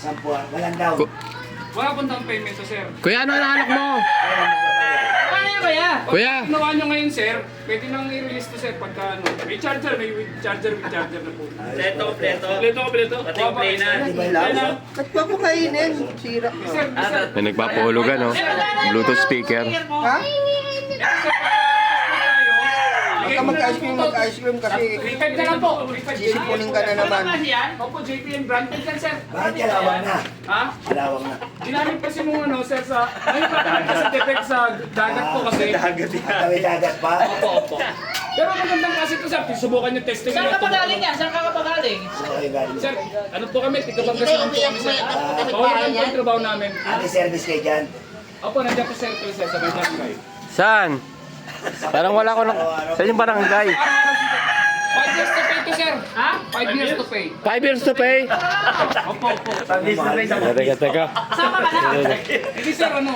Sampuan. Walang down. Wala pong down payment to, sir. Kuya, ano hinahanap mo? Ano yan, kuya? Kuya! Pag ginawa nyo ngayon, sir, pwede nang i-release to, sir, pagka ano. May charger, may with charger na po. Pleto. Kompleto. Pati yung play na. Di ba lang? Ba't pa po kainin? Sira. Sir, sir. May nagpapahulugan, no? Bluetooth speaker. Ha? Baka mag-ice cream kasi Repaid ka lang po. Repaid. sisipunin ka na naman. Opo, JPM branded yan, sir. Bakit kalawang na? Ha? Kalawang na. Ginamit kasi nung ano, sir, sa... Ay, kasi defect sa dagat po kasi. Kami dagat pa? Opo. Pero magandang kasi ito, sir. Subukan nyo testing. Saan ka pa galing yan? Saan ka pa galing? Okay, galing. Sir, ano po kami? Tigapagkasinan po kami, sir. Pawalan po yung trabaho namin. Ano service kayo dyan? Opo, nandiyan po, sir, sir, sa may barangay. Saan? Parang wala ko na... Saan yung barangay? 5 years to pay to, sir. Ha? 5 years to pay. 5 years to pay? Opo. Teka. Saan ka na? Hindi, sir, ano?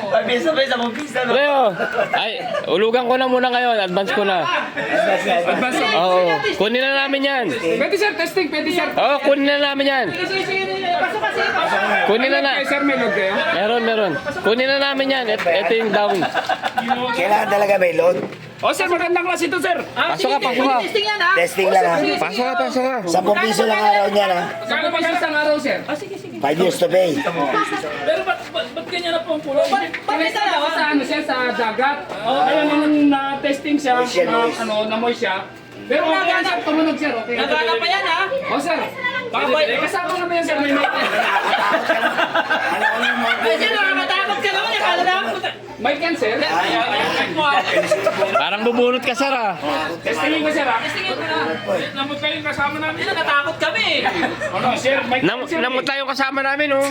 Leo! Ay, ulugan ko na muna ngayon. Advance ko na. Advance na. Oo. Kunin na namin yan. Pwede, sir, testing. Pwede, sir. Oo, kunin na namin yan. Sige. Pasok kasi. Kunin na na. Okay, sir, may load kayo. Meron. Kunin na namin yan. Ito yung down. Kailangan talaga may load? Oh, sir, magandang klase ito, sir. Pasok ka. Testing yan, ha? Testing lang ha? Pasok ka. 10 piso lang araw niyan ha? Kano ba isang araw, sir? 5 years to pay. Pero ba't ganyan na po ang pulo? Bakit dalawa? Sa ano siya, sa dagat. Kaya nung na-testing siya, Moist siya, moist. namoy siya. Pero okay yan, sir, tumunog, sir. Okay. Nagana pa yan, ha? Oh, sir. Kasama naman yan, sir. May mic. Ay, sino? Matakot ka naman. Akala na ako. Mic yan, sir. Parang bubunot ka, sir, ah. Testingin ko, sir, ha? Testingin mo na. Namot kayo yung kasama namin. Hindi, natatakot kami. Ano, sir? Mic yan, sir. Namutla yung kasama namin, oh.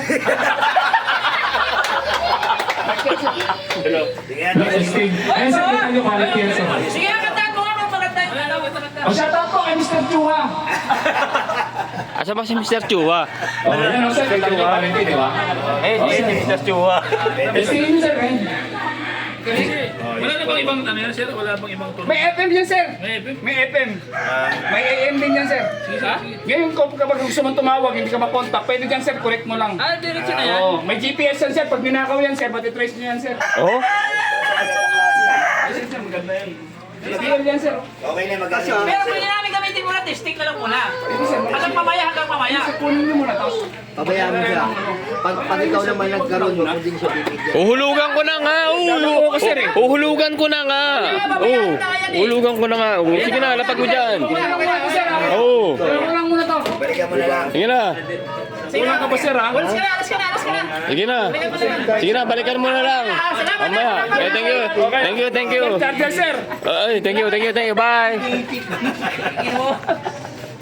Testing. Ayun, sir, kita nyo quality yan, sir. Sige, kantahan mo nga kung maganda. O, shout out po kay Mr. Chua. Asa ba si Mr. Chua? Oh, yan, sir. Kita nyo quality, di ba? Mr. Chua. Testingin nyo, sir, eh. Wala na bang ibang ano yan, sir? Wala bang ibang tunog? May FM yan, sir. May FM? May FM. May AM din yan, sir. Ha? Ngayon, kapag gusto mong tumawag, hindi ka makontak, pwede dyan, sir, correct mo lang. Ah, diretso na yan. Oo. May GPS yan, sir. Pag ninakaw yan, sir, matitrace nyo yan, sir. Oh? Ay, sir, maganda yan. Clear yan, sir. Okay na magkano? Pero kung hindi namin gamitin muna, testing na lang muna. Hanggang mamaya. Sir, kunin nyo muna, tapos. Pabayaan mo siya. Pag ikaw naman nagkaroon, huwag mo din siya bibigyan. Uhulugan ko na nga. Uhulugan ko na nga. Oh, uhulugan ko na nga. Oh, sige na, lapag mo dyan. Kunin ko, sir, ha? Oh, Kunin ko lang muna to. Balikan mo na lang. sige na. Kunin ka pa, sir, ha? Alas ka na. Sige na. Sige na, balikan mo na lang. Mamaya. Okay, thank you. Charger, sir. Ay, thank you. Bye.